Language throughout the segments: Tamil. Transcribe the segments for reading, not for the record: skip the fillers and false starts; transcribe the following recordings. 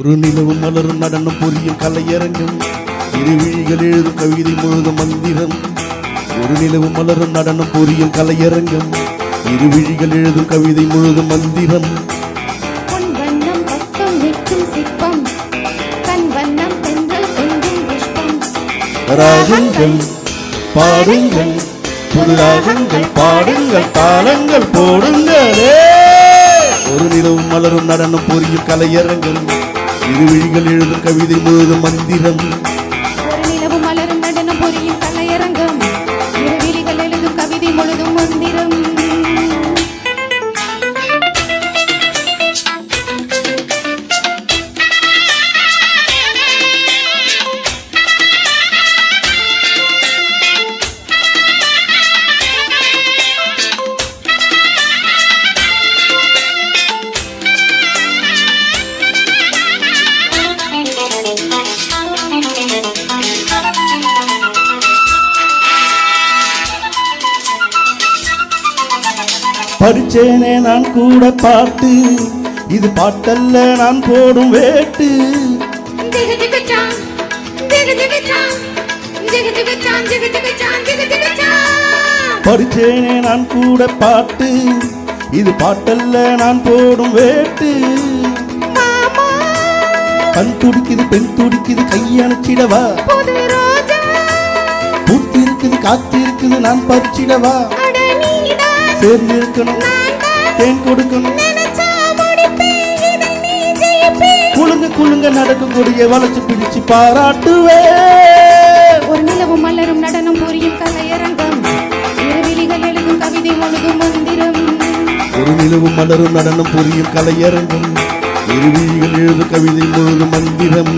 ஒரு நிலவும் மலரும் நடனம் புரியும் கலையரங்கம், இரு விழிகள் எழுதும் கவிதை முழுதும் மந்திரம். ஒரு நிலவும் மலரும் நடனம் புரியும் கலையரங்கம், இரு விழிகள் எழுதும் கவிதை முழுதும் மந்திரம். பொன் வண்ணம் பக்கம் நிற்கும் சிற்பம், கண் வண்ணம் தென்றல் கொஞ்சும் புஷ்பம். ராகங்கள் பாடுங்கள், புது ராகங்கள் பாடுங்கள், தாளங்கள் போடுங்களே. ஒரு நிலவும் மலரும் நடனம் புரியும் கலையரங்கம், இரு விழிகள் எழுதும் கவிதை முழுதும் மந்திரம். ஒரு நிலவும் மலரும் நடனம் புரியும் கலையரங்கம், இரு விழிகள் எழுதும் கவிதை முழுதும் மந்திரம். படிச்சேனே நான் கூட பாட்டு, இது பாட்டல்ல நான் போடும் வேட்டு. படிச்சேனே நான் கூட பாட்டு, இது பாட்டல்ல நான் போடும் வேட்டு. கண் துடிக்குது பெண் துடிக்குது கையணைச்சிடவா, பூத்தி இருக்குது காத்து இருக்குது நான் பறிச்சிடவா. சேர்ந்து இருக்கணும் தேன் கொடுக்கணும், குழுங்க குழுங்க நடக்கும் கொடியை வளைச்சு பிடிச்சு பாராட்டுவே. ஒரு நிலவும் மலரும் நடனம் புரியும் கலையரங்கம், இரு விழிகள் எழுதும் கவிதை முழுதும் மந்திரம். ஒரு நிலவும் மலரும் நடனம் புரியும் கலையரங்கம், இரு விழிகள் எழுதும் கவிதை முழுதும் மந்திரம்.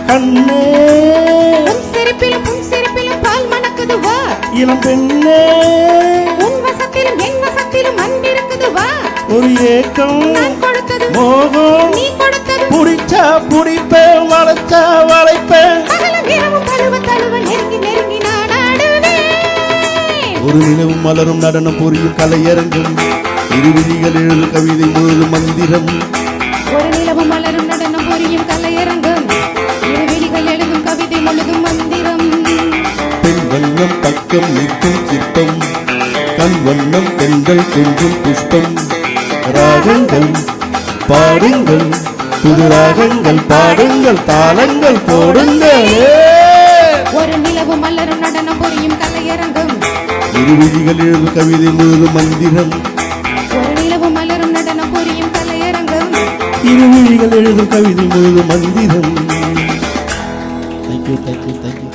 கண்ணே சிரிப்பிலும் புன் சிரிப்பிலும் பால் மணக்குது வா, இளம் பெண்ணே உன் வசத்திலும் என் வசத்திலும் அன்பிருக்குது வா. ஒரு ஏக்கம் நான் கொடுத்தது மோகம், நீ கொடுத்தது புடிச்சா புடிப்பேன் வளைச்சா வளைப்பேன். பகலும் இரவும் தழுவ தழுவ நெருங்கி நெருங்கி நான் ஆடுவேன். ஒரு நிலவும் மலரும் நடனம் புரியும் கலையரங்கம், இரு விழிகள் எழுதும் கவிதை முழுதும் மந்திரம். ஒரு நிலவும் மலரும் நடனம் புரியும் கலையரங்கம், இரு விழிகள் எழுதும் கவிதை முழுதும் மந்திரம். பெண் வண்ணம் பக்கம் நிற்கும் சிற்பம், கண் வண்ணம் தென்றல் கொஞ்சும் புஷ்பம். ராகங்கள் பாடுங்கள், புது ராகங்கள் பாடுங்கள், தாளங்கள் போடுங்கள். ஒரு நிலவும் மலரும் நடனம் புரியும் கலையரங்கம், இரு விழிகள் எழுதும் கவிதை முழுதும் மந்திரம். ஒரு நிலவும் மலரும் நடனம் புரியும் கலையரங்கம், இரு விழிகள் எழுதும் கவிதை முழுதும் மந்திரம். Thank you thank you thank you.